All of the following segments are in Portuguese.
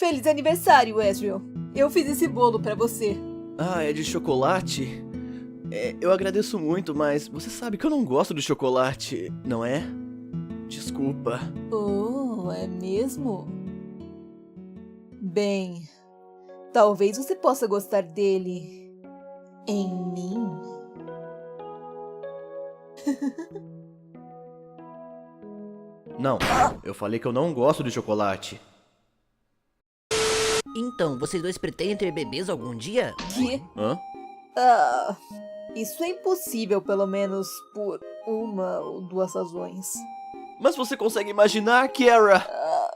Feliz aniversário, Ezreal. Eu fiz esse bolo pra você. Ah, é de chocolate? Eu agradeço muito, mas você sabe que eu não gosto de chocolate, não é? Desculpa. Oh, é mesmo? Bem, talvez você possa gostar dele em mim. Não, eu falei que eu não gosto de chocolate. Então, vocês dois pretendem ter bebês algum dia? Que? Hã? Ah, isso é impossível, pelo menos por uma ou duas razões. Mas você consegue imaginar, Kiara?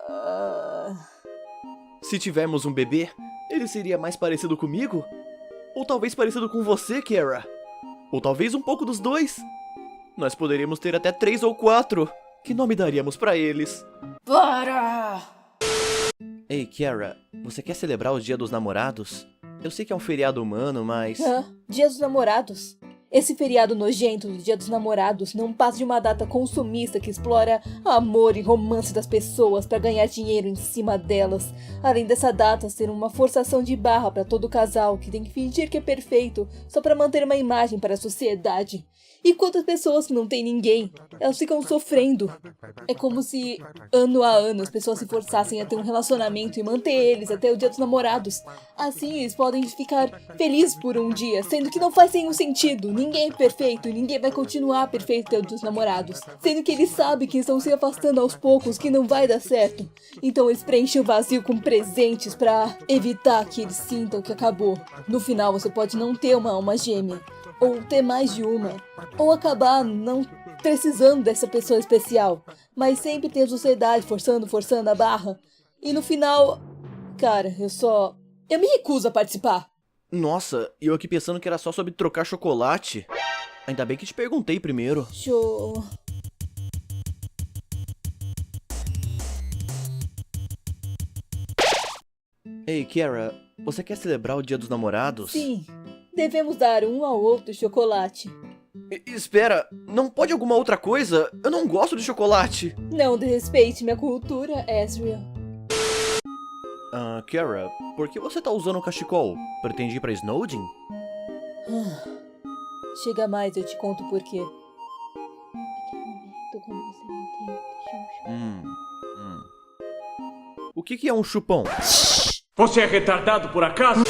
Ah, Se tivermos um bebê, ele seria mais parecido comigo? Ou talvez parecido com você, Kiara? Ou talvez um pouco dos dois? Nós poderíamos ter até 3 ou 4. Que nome daríamos pra eles? para! Ei, Kiara, você quer celebrar o Dia dos Namorados? Eu sei que é um feriado humano, mas... Dia dos Namorados. Esse feriado nojento do Dia dos Namorados não passa de uma data consumista que explora amor e romance das pessoas para ganhar dinheiro em cima delas. Além dessa data ser uma forçação de barra para todo casal que tem que fingir que é perfeito só para manter uma imagem para a sociedade. E quantas pessoas que não têm ninguém, elas ficam sofrendo. É como se, ano a ano, as pessoas se forçassem a ter um relacionamento e manter eles até o Dia dos Namorados. Assim, eles podem ficar felizes por um dia, sendo que não faz nenhum sentido. Ninguém é perfeito e ninguém vai continuar perfeito até o Dia dos Namorados. Sendo que eles sabem que estão se afastando aos poucos, que não vai dar certo. Então eles preenchem o vazio com presentes pra evitar que eles sintam que acabou. No final, você pode não ter uma alma gêmea, ou ter mais de uma, ou acabar não precisando dessa pessoa especial, mas sempre tem a sociedade forçando a barra. E no final, cara, eu me recuso a participar. Nossa, e eu aqui pensando que era só sobre trocar chocolate. Ainda bem que te perguntei primeiro. Show. Ei, Kiara, você quer celebrar o Dia dos Namorados? Sim, devemos dar um ao outro chocolate. Espera, não pode alguma outra coisa? Eu não gosto de chocolate. Não desrespeite minha cultura, Ezreal. Kiara, por que você tá usando um cachecol? Pretende ir pra Snowdin? Chega mais, eu te conto por quê. O que é um chupão? Você é retardado por acaso?